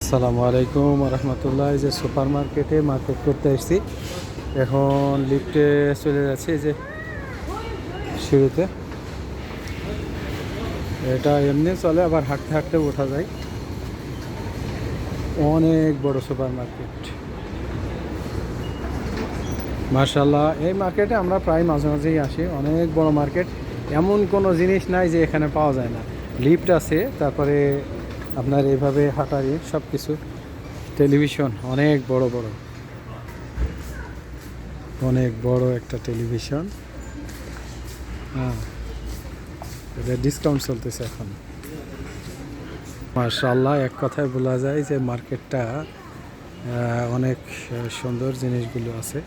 আসসালামু আলাইকুম রহমতুল্লাহ। এই যে সুপার মার্কেটে মার্কেট করতে এসেছি, এখন লিফটে চলে যাচ্ছি। এই যে সিঁড়িতে, এটা এমনি চলে, আবার হাঁটতে হাঁটতে ওঠা যায়। অনেক বড় সুপার মার্কেট, মার্শাল্লাহ। এই মার্কেটে আমরা প্রায় মাঝে মাঝেই আসি। অনেক বড় মার্কেট, এমন কোনো জিনিস নাই যে এখানে পাওয়া যায় না। লিফট আছে, তারপরে আপনার এইভাবে হাঁটারি সব কিছু। টেলিভিশন অনেক বড় বড়, অনেক বড় একটা টেলিভিশন। হ্যাঁ, এটা ডিসকাউন্ট চলতেছে এখন। মাশাআল্লাহ, এক কথায় বলা যায় যে মার্কেটটা অনেক সুন্দর। জিনিসগুলো আছে,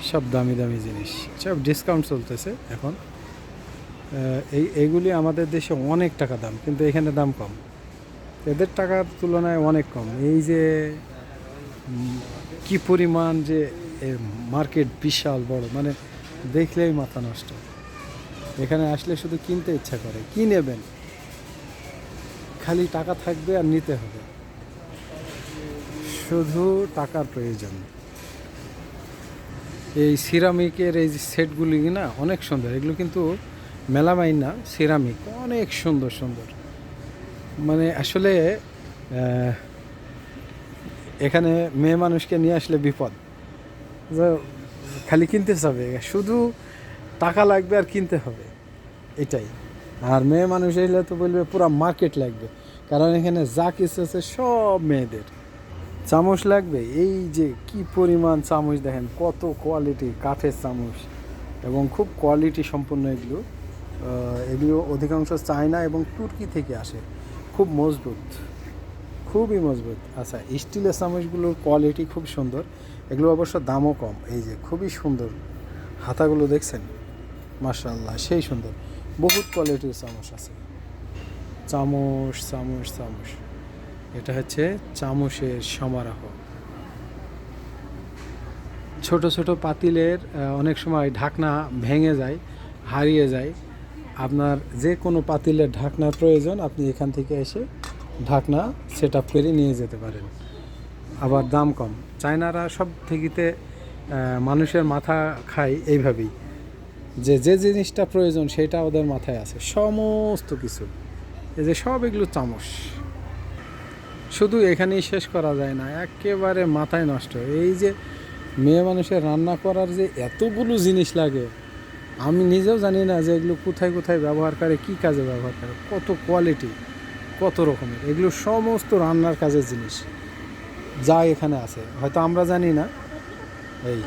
সব দামি দামি জিনিস, সব ডিসকাউন্ট চলতেছে এখন। এইগুলি আমাদের দেশে অনেক টাকা দাম, কিন্তু এখানে দাম কম। এদের টাকার তুলনায় অনেক কম। এই যে কি পরিমাণ যে মার্কেট, বিশাল বড়, মানে দেখলেই মাথা নষ্ট। এখানে আসলে শুধু কিনতে ইচ্ছা করে। কি নেবেন? খালি টাকা থাকবে আর নিতে হবে, শুধু টাকার প্রয়োজন। এই সিরামিকের এই যে সেটগুলি না অনেক সুন্দর। এগুলো কিন্তু মেলামাইন না, সিরামিক, অনেক সুন্দর সুন্দর। মানে আসলে এখানে মেয়ে মানুষকে নিয়ে আসলে বিপদ, যে খালি কিনতে যাবে, শুধু টাকা লাগবে আর কিনতে হবে, এটাই। আর মেয়ে মানুষ এলে তো বলবে পুরো মার্কেট লাগবে, কারণ এখানে যা কিছু আছে সব মেয়েদের। চামচ লাগবে, এই যে কি পরিমাণ চামচ দেখেন, কত কোয়ালিটি, কাঠের চামচ, এবং খুব কোয়ালিটি সম্পন্ন এগুলো। এগুলো অধিকাংশ চায়না এবং তুর্কি থেকে আসে, খুব মজবুত, খুবই মজবুত। আচ্ছা, স্টিলের চামচগুলোর কোয়ালিটি খুব সুন্দর, এগুলো অবশ্য দামও কম। এই যে খুবই সুন্দর হাতাগুলো দেখছেন, মাশাআল্লাহ, সেই সুন্দর। বহুত কোয়ালিটির চামচ আছে। চামচ চামচ চামচ, এটা হচ্ছে চামচের সমারোহ। ছোট ছোট পাতিলের অনেক সময় ঢাকনা ভেঙে যায়, হারিয়ে যায়। আপনার যে কোনো পাতিলের ঢাকনার প্রয়োজন, আপনি এখান থেকে এসে ঢাকনা সেট আপ করে নিয়ে যেতে পারেন। আবার দাম কম। চায়নারা সব থেকেতে মানুষের মাথা খায় এইভাবেই, যে যে জিনিসটা প্রয়োজন সেটা ওদের মাথায় আছে, সমস্ত কিছু। এই যে সব এগুলো চামচ, শুধু এখানেই শেষ করা যায় না, একেবারে মাথায় নষ্ট। এই যে মেয়ে মানুষের রান্না করার যে এতগুলো জিনিস লাগে, আমি নিজেও জানি না যে এগুলো কোথায় কোথায় ব্যবহার করে, কী কাজে ব্যবহার করে, কত কোয়ালিটি, কত রকমের। এগুলো সমস্ত রান্নার কাজের জিনিস যা এখানে আছে, হয়তো আমরা জানি না। এই